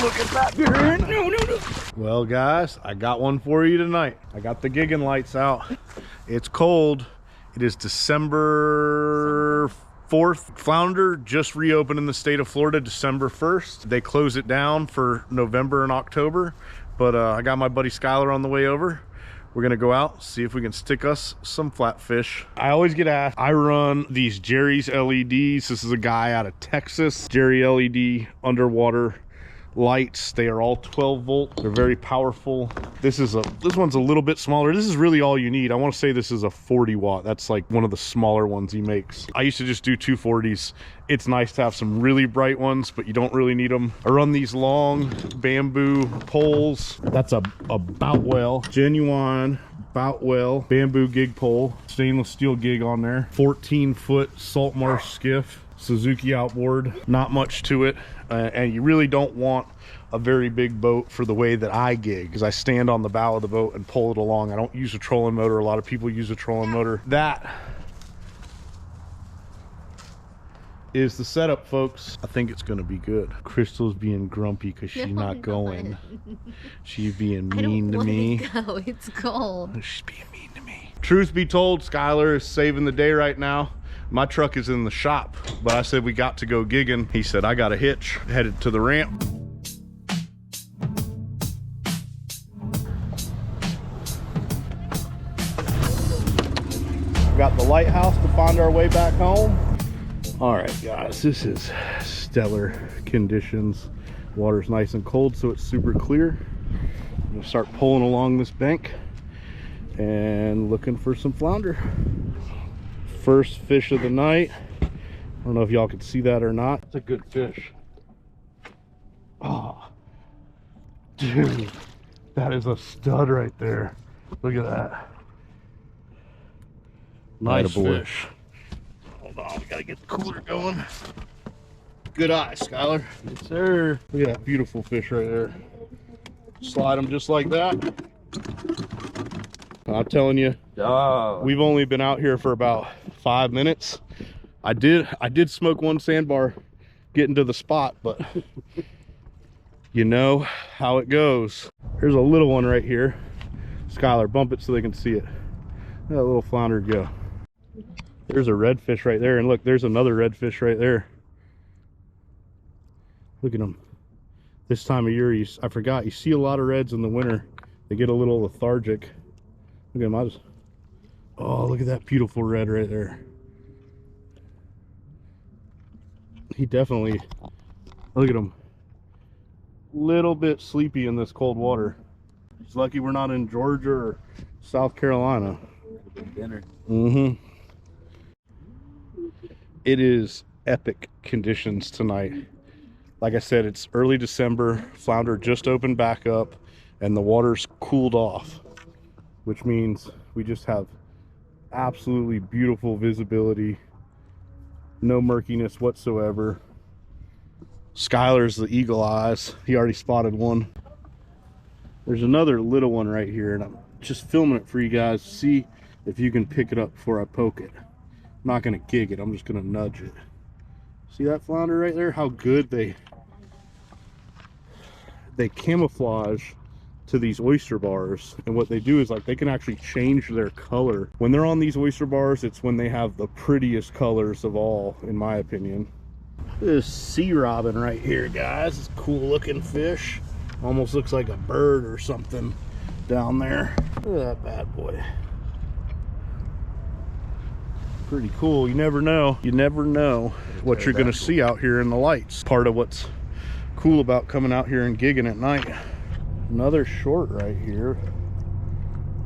Look at that. No, no, no. Well, guys, I got one for you tonight. I got the gigging lights out. It's cold. It is December 4th. Flounder just reopened in the state of Florida December 1st. They close it down for November and October. But I got my buddy Skylar on the way over. We're gonna go out, see if we can stick us some flatfish. I always get asked, I run these Jerry's LEDs. This is a guy out of Texas. Jerry LED underwater lights. They are all 12 volt. They're very powerful. This one's a little bit smaller. This is really all you need. I want to say this is a 40 watt. That's like one of the smaller ones he makes. I used to just do 240s. It's nice to have some really bright ones, but you don't really need them. I run these long bamboo poles. That's a bout whale, genuine bout whale bamboo gig pole, stainless steel gig on there, 14-foot salt marsh skiff, Suzuki outboard. Not much to it, and you really don't want a very big boat for the way that I gig, because I stand on the bow of the boat and pull it along. I don't use a trolling motor. A lot of people use a trolling motor. That is the setup, folks. I think it's gonna be good. Crystal's being grumpy because she's not going. She's being mean to me. Go. It's cold. She's being mean to me. Truth be told, Skylar is saving the day right now. My truck is in the shop, but I said we got to go gigging. He said I got a hitch, headed to the ramp. Got the lighthouse to find our way back home. All right, guys, this is stellar conditions. Water's nice and cold, so it's super clear. I'm gonna start pulling along this bank and looking for some flounder. First fish of the night. I don't know if y'all can see that or not. It's a good fish. Oh, dude, that is a stud right there. Look at that. Nice fish. Hold on, we gotta get the cooler going. Good eye, Skylar. Yes, sir. Look at that beautiful fish right there. Slide them just like that. I'm telling you, we've only been out here for about 5 minutes. I did smoke one sandbar getting to the spot, but you know how it goes. There's a little one right here. Skylar, bump it so they can see it. Let that little flounder go. There's a redfish right there, and look, there's another redfish right there. Look at them. This time of year, I forgot, you see a lot of reds in the winter. They get a little lethargic. Look at him. Oh, look at that beautiful red right there. He definitely, look at him. Little bit sleepy in this cold water. He's lucky we're not in Georgia or South Carolina. Dinner. Mm-hmm. It is epic conditions tonight. Like I said, it's early December. Flounder just opened back up and the water's cooled off, which means we just have absolutely beautiful visibility, no murkiness whatsoever. Skylar's the eagle eyes. He already spotted one. There's another little one right here, and I'm just filming it for you guys to see if you can pick it up before I poke it. I'm not gonna gig it, I'm just gonna nudge it. See that flounder right there? How good they camouflage to these oyster bars. And what they do is, like, they can actually change their color. When they're on these oyster bars, it's when they have the prettiest colors of all, in my opinion. This sea robin right here, guys. It's a cool looking fish. Almost looks like a bird or something down there. Look at that bad boy. Pretty cool. You never know. You never know what you're gonna see out here in the lights. Part of what's cool about coming out here and gigging at night. Another short right here.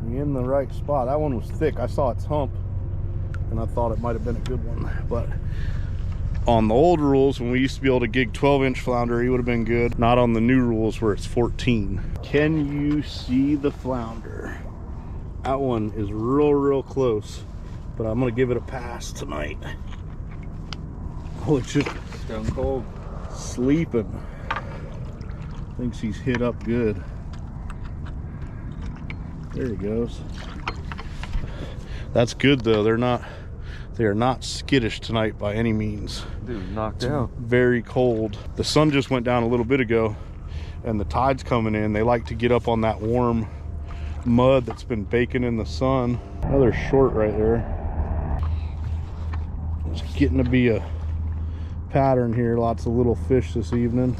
In the right spot. That one was thick. I saw its hump and I thought it might have been a good one. But on the old rules, when we used to be able to gig 12-inch flounder, he would have been good. Not on the new rules where it's 14. Can you see the flounder? That one is real close, but I'm gonna give it a pass tonight. Oh, it's just stone cold. Sleeping. Thinks he's hit up good. There he goes. That's good though. They are not skittish tonight by any means. Dude, knocked out. Very cold. The sun just went down a little bit ago, and the tide's coming in, they like to get up on that warm mud that's been baking in the sun. Another short right there. It's getting to be a pattern here. Lots of little fish this evening.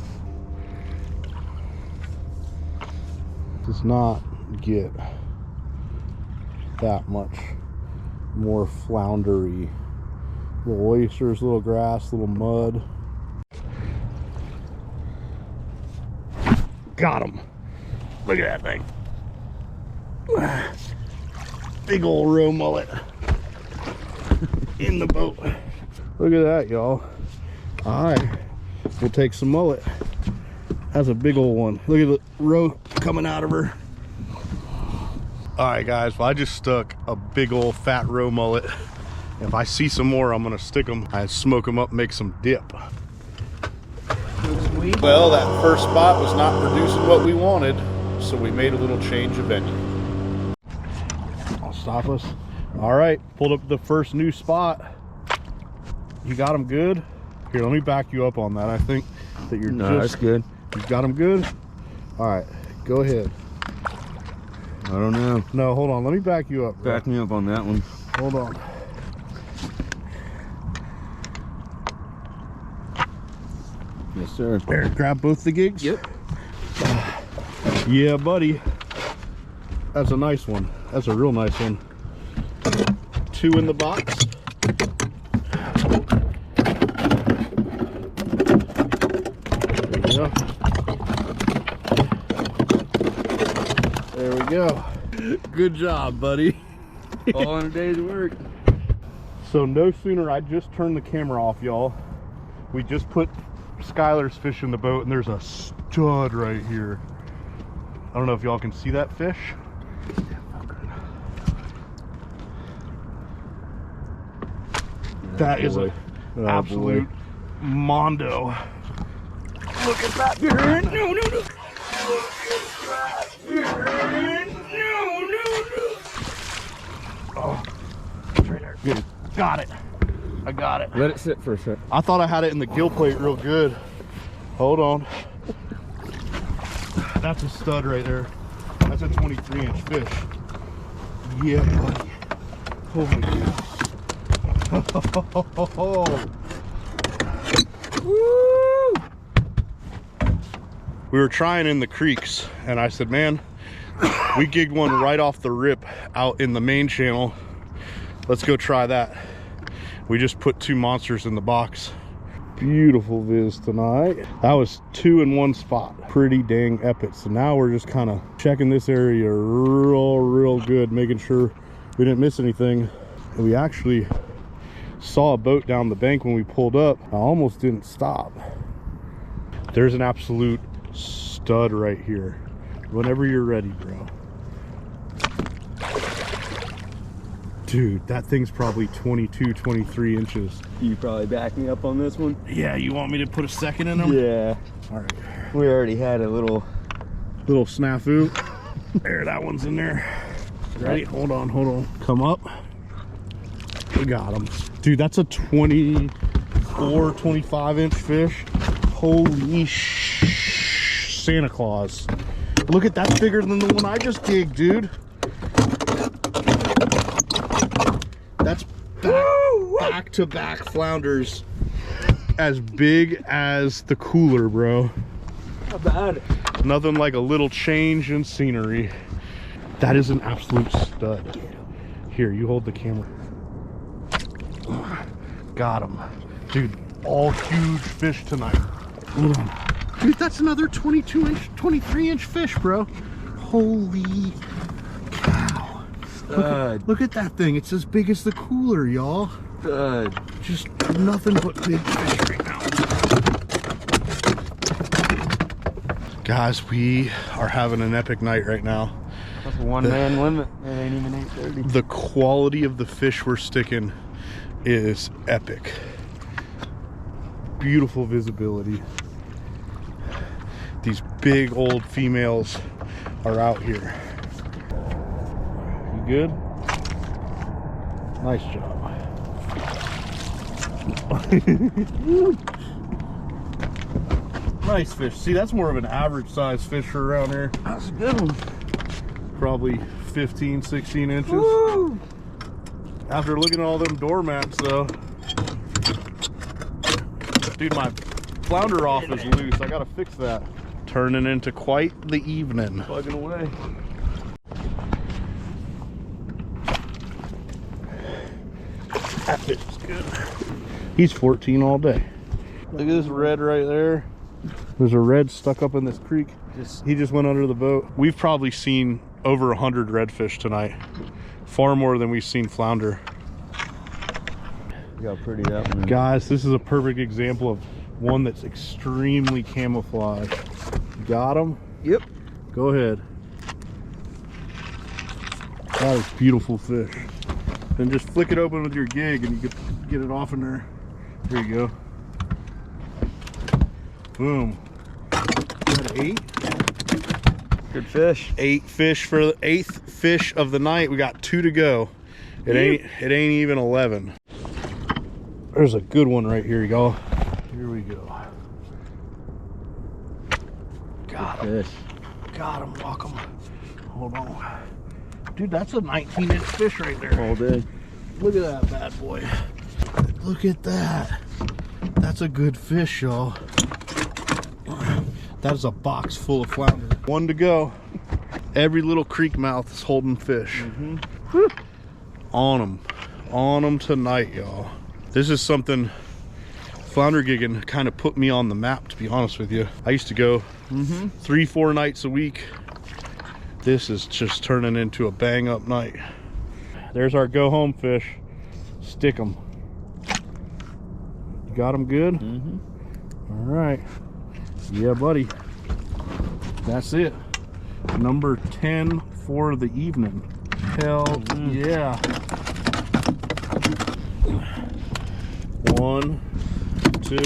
Does not get that much more floundery. Little oysters, little grass, little mud. Got him. Look at that thing. Big old roe mullet in the boat. Look at that, y'all. I will take some mullet. That's a big old one. Look at the roe coming out of her. All right, guys, well, I just stuck a big old fat roe mullet. If I see some more, I'm gonna stick them. I smoke them up, make some dip. Well, that first spot was not producing what we wanted, so we made a little change of venue. I'll stop us. All right, pulled up the first new spot. You got them good? Here, let me back you up on that. I think that you're that's good. You got them good? All right, go ahead. I don't know. No, hold on. Let me back you up, bro. Back me up on that one. Hold on. Yes, sir. There, grab both the gigs. Yep. Yeah, buddy. That's a nice one. That's a real nice one. 2 in the box. There we go. Good job, buddy. All in a day's work. So no sooner I just turned the camera off, y'all. We just put Skylar's fish in the boat, and there's a stud right here. I don't know if y'all can see that fish. That is an absolute mondo. Look at that. No, no, no. Oh, it's right there. Good. Got it. I got it. Let it sit for a sec. I thought I had it in the gill plate real good. Hold on. That's a stud right there. That's a 23-inch fish. Yeah, buddy. Holy cow. Woo! We were trying in the creeks, and I said, man, we gigged one right off the rip out in the main channel. Let's go try that. We just put 2 monsters in the box. Beautiful viz tonight. That was 2 in 1 spot. Pretty dang epic. So now we're just kind of checking this area real good, making sure we didn't miss anything. And we actually saw a boat down the bank when we pulled up. I almost didn't stop. There's an absolute stud right here. Whenever you're ready, bro. Dude, that thing's probably 22, 23 inches. You probably back me up on this one? Yeah, you want me to put a second in them? Yeah. All right. We already had a little snafu. There, that one's in there. Ready? Hold on. Come up. We got him. Dude, that's a 24, 25 inch fish. Holy Santa Claus. Look at that's bigger than the one I just gigged, dude. That's back to back flounders as big as the cooler, bro. Not bad. Nothing like a little change in scenery. That is an absolute stud. Here, you hold the camera. Got him. Dude, all huge fish tonight. Hold on. Dude, that's another 22 inch, 23 inch fish, bro. Holy cow. Look at that thing. It's as big as the cooler, y'all. Just nothing but big fish right now. Guys, we are having an epic night right now. That's a one-man limit. It ain't even 8:30. The quality of the fish we're sticking is epic. Beautiful visibility. These big old females are out here. You good? Nice job. Nice fish. See, that's more of an average size fish around here. That's a good one. Probably 15, 16 inches. Woo! After looking at all them doormats though. Dude, my flounder off is loose. I gotta fix that. Turning into quite the evening. Plugging away. That fish is good. He's 14 all day. Look at this red right there. There's a red stuck up in this creek. He just went under the boat. We've probably seen over 100 redfish tonight. Far more than we've seen flounder. Look how pretty that one is. Guys, this is a perfect example of one that's extremely camouflaged. Got him? Yep. Go ahead. That is beautiful fish. Then just flick it open with your gig and you get it off in there. There you go. Boom. Is that 8? Good fish. 8 fish for the 8th fish of the night. We got 2 to go. It ain't even 11. There's a good one right here, y'all. Here we go. Got him. Got him. Walk him. Hold on. Dude, that's a 19-inch fish right there. All day. Look at that bad boy. Look at that. That's a good fish, y'all. That is a box full of flounder. 1 to go. Every little creek mouth is holding fish. On them tonight, y'all. This is something flounder gigging kind of put me on the map, to be honest with you. I used to go 3-4 nights a week. This is just turning into a bang up night. There's our go home fish. Stick them. You got them good? All right. Yeah, buddy. That's it. Number 10 for the evening. Hell yeah. 1, 2,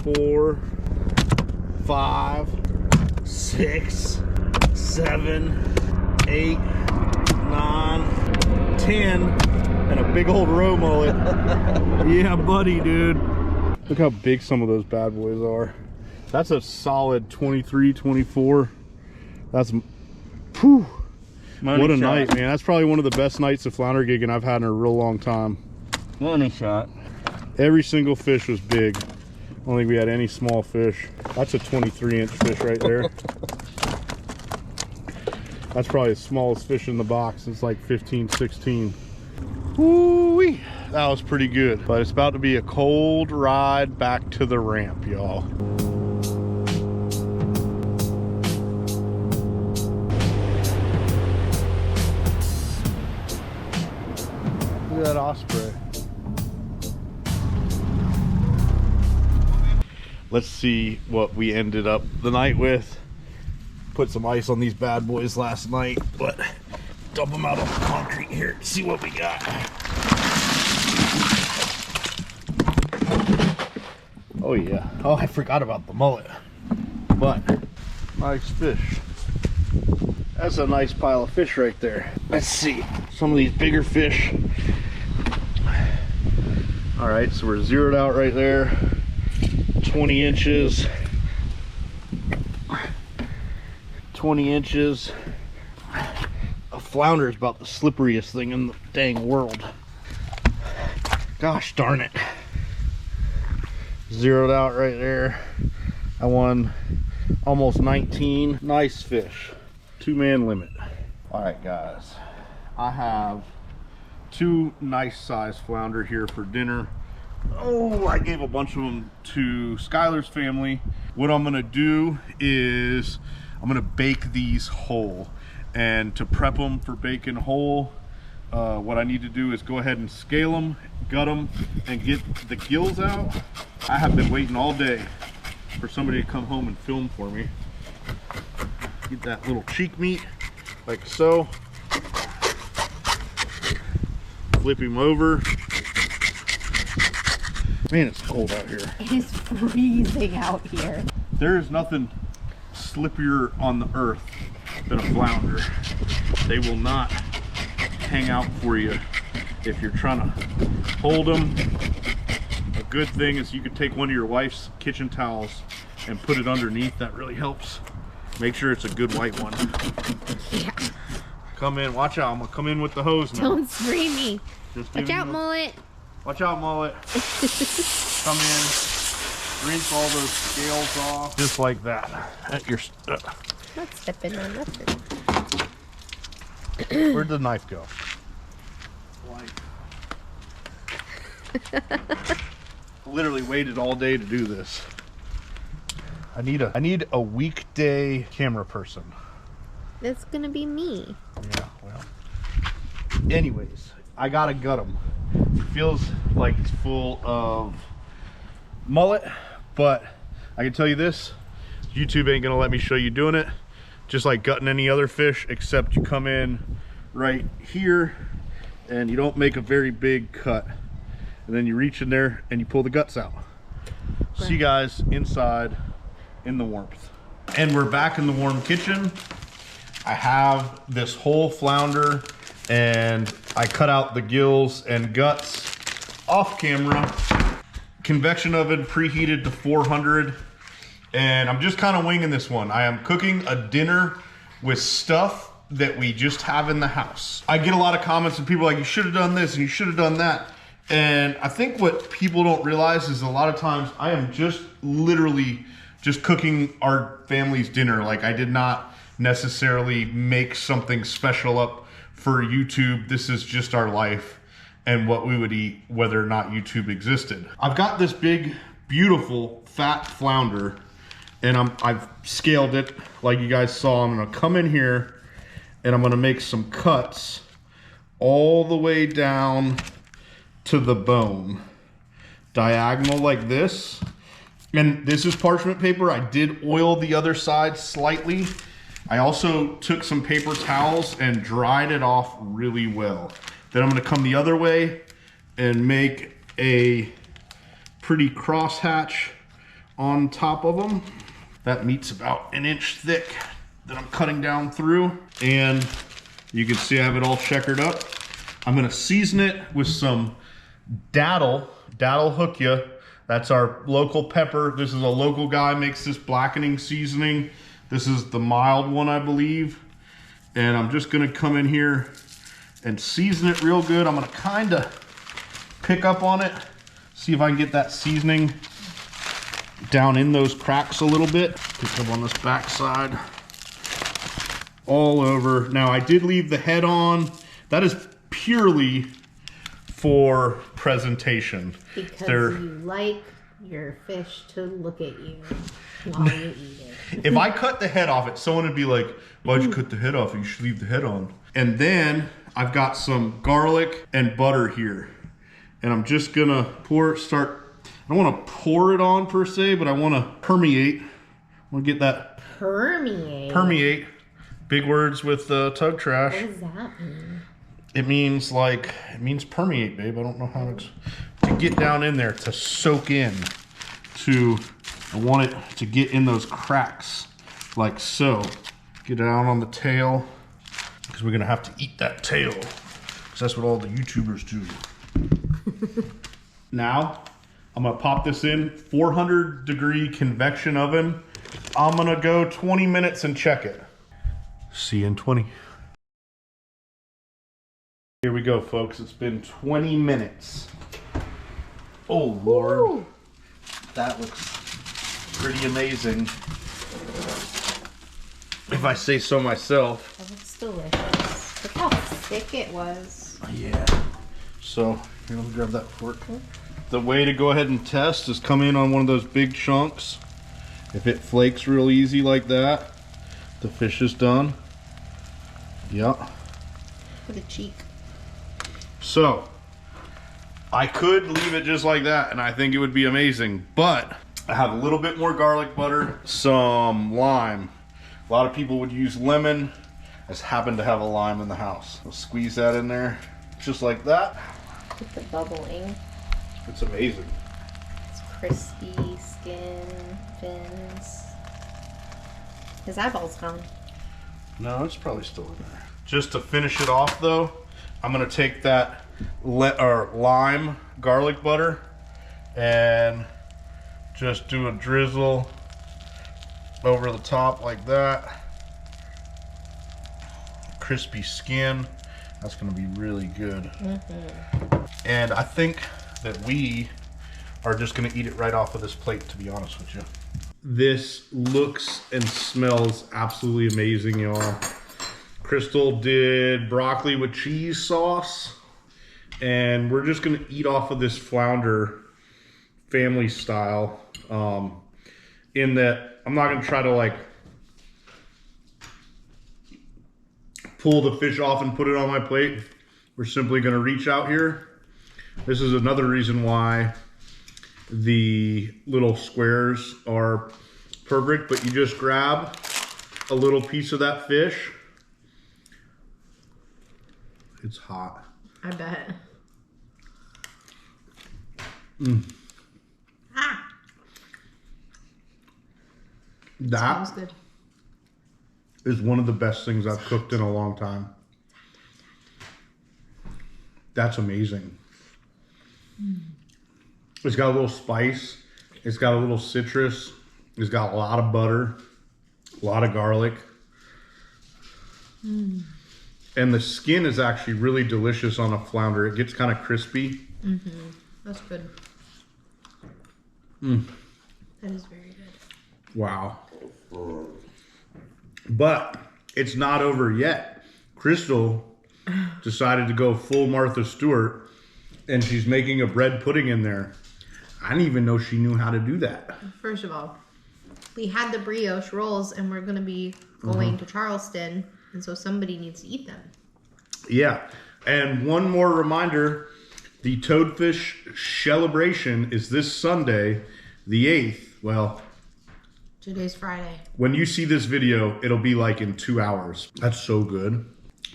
3, 4, 5, 6, 7, 8, 9, 10, and a big old roe mullet. Yeah, buddy, dude. Look how big some of those bad boys are. That's a solid 23, 24. That's, whew. What a night, man. That's probably one of the best nights of flounder gigging I've had in a real long time. Money shot. Every single fish was big. I don't think we had any small fish. That's a 23-inch fish right there. That's probably the smallest fish in the box. It's like 15, 16. Woo-wee. That was pretty good. But it's about to be a cold ride back to the ramp, y'all. Look at that osprey. Let's see what we ended up the night with. Put some ice on these bad boys last night, but dump them out on the concrete here. See what we got. Oh yeah. Oh, I forgot about the mullet. But nice fish. That's a nice pile of fish right there. Let's see some of these bigger fish. All right, so we're zeroed out right there. 20 inches. 20 inches. A flounder is about the slipperiest thing in the dang world. Gosh darn it. Zeroed out right there. I won almost 19. Nice fish. 2-man limit. All right, guys. I have 2 nice size flounder here for dinner. Oh, I gave a bunch of them to Skylar's family. What I'm gonna do is I'm gonna bake these whole, and to prep them for baking whole, what I need to do is go ahead and scale them, gut them, and get the gills out. I have been waiting all day for somebody to come home and film for me. Get that little cheek meat, like so. Flip him over. Man, it's cold out here. It is freezing out here. There is nothing slippier on the earth than a flounder. They will not hang out for you if you're trying to hold them like good thing is you could take one of your wife's kitchen towels and put it underneath. That really helps. Make sure it's a good white one. Yeah. Come in, watch out. I'm gonna come in with the hose now. Don't scream me. Watch out, mullet. Watch out, mullet. Come in, rinse all those scales off. Just like that. You're Not stepping on nothing. Where'd the knife go? Literally waited all day to do this. I need a weekday camera person. That's gonna be me. Yeah, well. Anyways, I gotta gut them. It feels like it's full of mullet, but I can tell you this, YouTube ain't gonna let me show you doing it. Just like gutting any other fish, except you come in right here and you don't make a very big cut. And then you reach in there and you pull the guts out. Right. See you guys inside in the warmth. And we're back in the warm kitchen. I have this whole flounder and I cut out the gills and guts off camera. Convection oven preheated to 400. And I'm just kind of winging this one. I am cooking a dinner with stuff that we just have in the house. I get a lot of comments from people like, you should have done this and you should have done that. And I think what people don't realize is a lot of times I am just literally just cooking our family's dinner. Like I did not necessarily make something special up for YouTube. This is just our life and what we would eat whether or not YouTube existed. I've got this big, beautiful, fat flounder and I've scaled it like you guys saw. I'm gonna come in here and I'm gonna make some cuts all the way down to the bone, diagonal like this. And this is parchment paper. I did oil the other side slightly. I also took some paper towels and dried it off really well. Then I'm gonna come the other way and make a pretty crosshatch on top of them. That meat's about 1 inch thick that I'm cutting down through. And you can see I have it all checkered up. I'm gonna season it with some Daddle hook ya. That's our local pepper. This is a local guy, makes this blackening seasoning. This is the mild one, I believe. And I'm just gonna come in here and season it real good. I'm gonna kinda pick up on it, see if I can get that seasoning down in those cracks a little bit. Pick up on this back side. All over. Now I did leave the head on. That is purely for presentation. Because you like your fish to look at you while you eat it. If I cut the head off it, someone would be like, why'd you cut the head off? You should leave the head on. And then I've got some garlic and butter here. And I'm just gonna I don't wanna pour it on per se, but I wanna permeate. I wanna get that. Permeate? Permeate. Big words with Tug Trash. What does that mean? It means permeate, babe. I don't know how to get down in there, to soak in, I want it to get in those cracks, like so. Get down on the tail, because we're gonna have to eat that tail, because that's what all the YouTubers do. Now, I'm gonna pop this in, 400-degree convection oven. I'm gonna go 20 minutes and check it. See you in 20. Here we go, folks. It's been 20 minutes. Oh, Lord. Ooh. That looks pretty amazing, if I say so myself. That looks delicious. Look how thick it was. Yeah. So, here, let me grab that fork. The way to go ahead and test is come in on one of those big chunks. If it flakes real easy like that, the fish is done. Yeah. For the cheek. So, I could leave it just like that and I think it would be amazing, but I have a little bit more garlic butter, some lime. A lot of people would use lemon. I just happen to have a lime in the house. I'll squeeze that in there just like that. With the bubbling. It's amazing. It's crispy skin, fins. His eyeball's gone. No, it's probably still in there. Just to finish it off though, I'm gonna take that lime garlic butter and just do a drizzle over the top like that. Crispy skin. That's gonna be really good. And I think that we are just gonna eat it right off of this plate, to be honest with you. This looks and smells absolutely amazing, y'all. Crystal did broccoli with cheese sauce, and we're just gonna eat off of this flounder family style. In that I'm not gonna try to like pull the fish off and put it on my plate. We're simply gonna reach out here. This is another reason why the little squares are perfect, but you just grab a little piece of that fish. It's hot. I bet. That smells good. is one of the best things I've cooked in a long time. That's amazing. It's got a little spice. It's got a little citrus. It's got a lot of butter, a lot of garlic. And the skin is actually really delicious on a flounder. It gets kind of crispy. That's good. That is very good. Wow. But it's not over yet. Crystal decided to go full Martha Stewart, and she's making a bread pudding in there. I didn't even know she knew how to do that. First of all, we had the brioche rolls, and we're going to be going to Charleston, and so somebody needs to eat them. Yeah. And one more reminder, the Toadfish Celebration is this Sunday, the 8th. Well, Today's Friday. when you see this video, it'll be like in 2 hours. That's so good.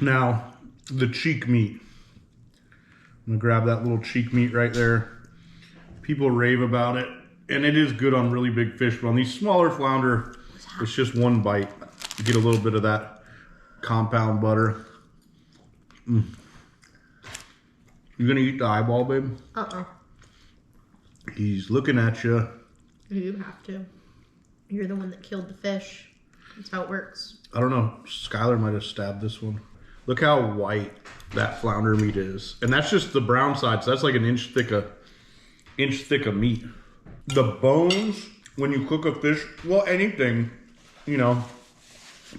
Now, the cheek meat. I'm gonna grab that little cheek meat right there. People rave about it, and it is good on really big fish, but on these smaller flounder, it's just one bite. You get a little bit of that compound butter. You gonna eat the eyeball, babe? He's looking at you. You have to. You're the one that killed the fish. That's how it works. I don't know. Skylar might have stabbed this one. Look how white that flounder meat is. And that's just the brown side. So that's like an inch thick of meat. The bones, when you cook a fish, well, anything, you know,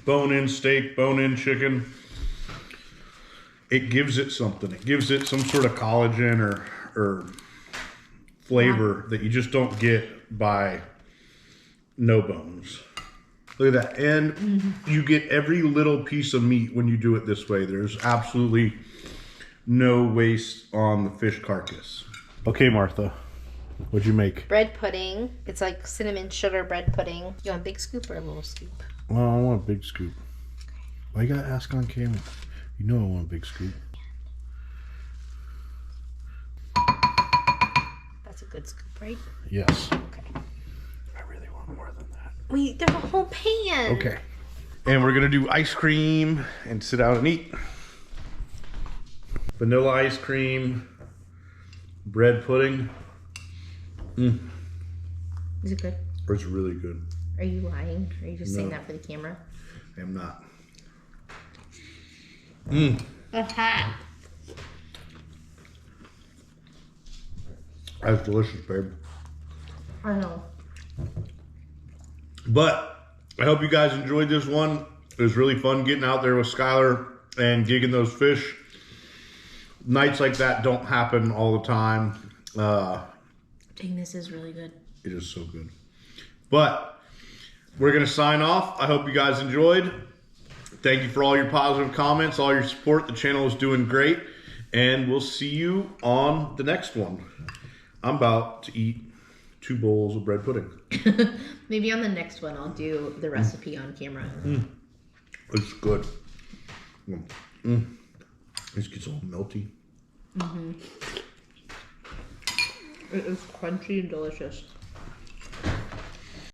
bone-in steak, bone-in chicken, it gives it something. It gives it some sort of collagen or flavor that you just don't get by no bones. Look at that. And you get every little piece of meat when you do it this way. There's absolutely no waste on the fish carcass. Okay, Martha, what'd you make? Bread pudding. It's like cinnamon sugar bread pudding. You want a big scoop or a little scoop? Well, I want a big scoop. Why you gotta ask on camera? You know I want a big scoop. That's a good scoop, right? Yes. Okay. I really want more than that. Wait, there's a whole pan. Okay. And we're gonna do ice cream and sit down and eat. Vanilla ice cream, bread pudding. Is it good? It's really good. Are you lying? Are you just saying that for the camera? I am not. Aha. That's delicious, babe. I know. But I hope you guys enjoyed this one. It was really fun getting out there with Skylar and gigging those fish. Nights like that don't happen all the time. Dang, this is really good. It is so good. But we're going to sign off. I hope you guys enjoyed. Thank you for all your positive comments, all your support. The channel is doing great. And we'll see you on the next one. I'm about to eat 2 bowls of bread pudding. Maybe on the next one I'll do the recipe on camera. It's good. This gets all melty. It is crunchy and delicious.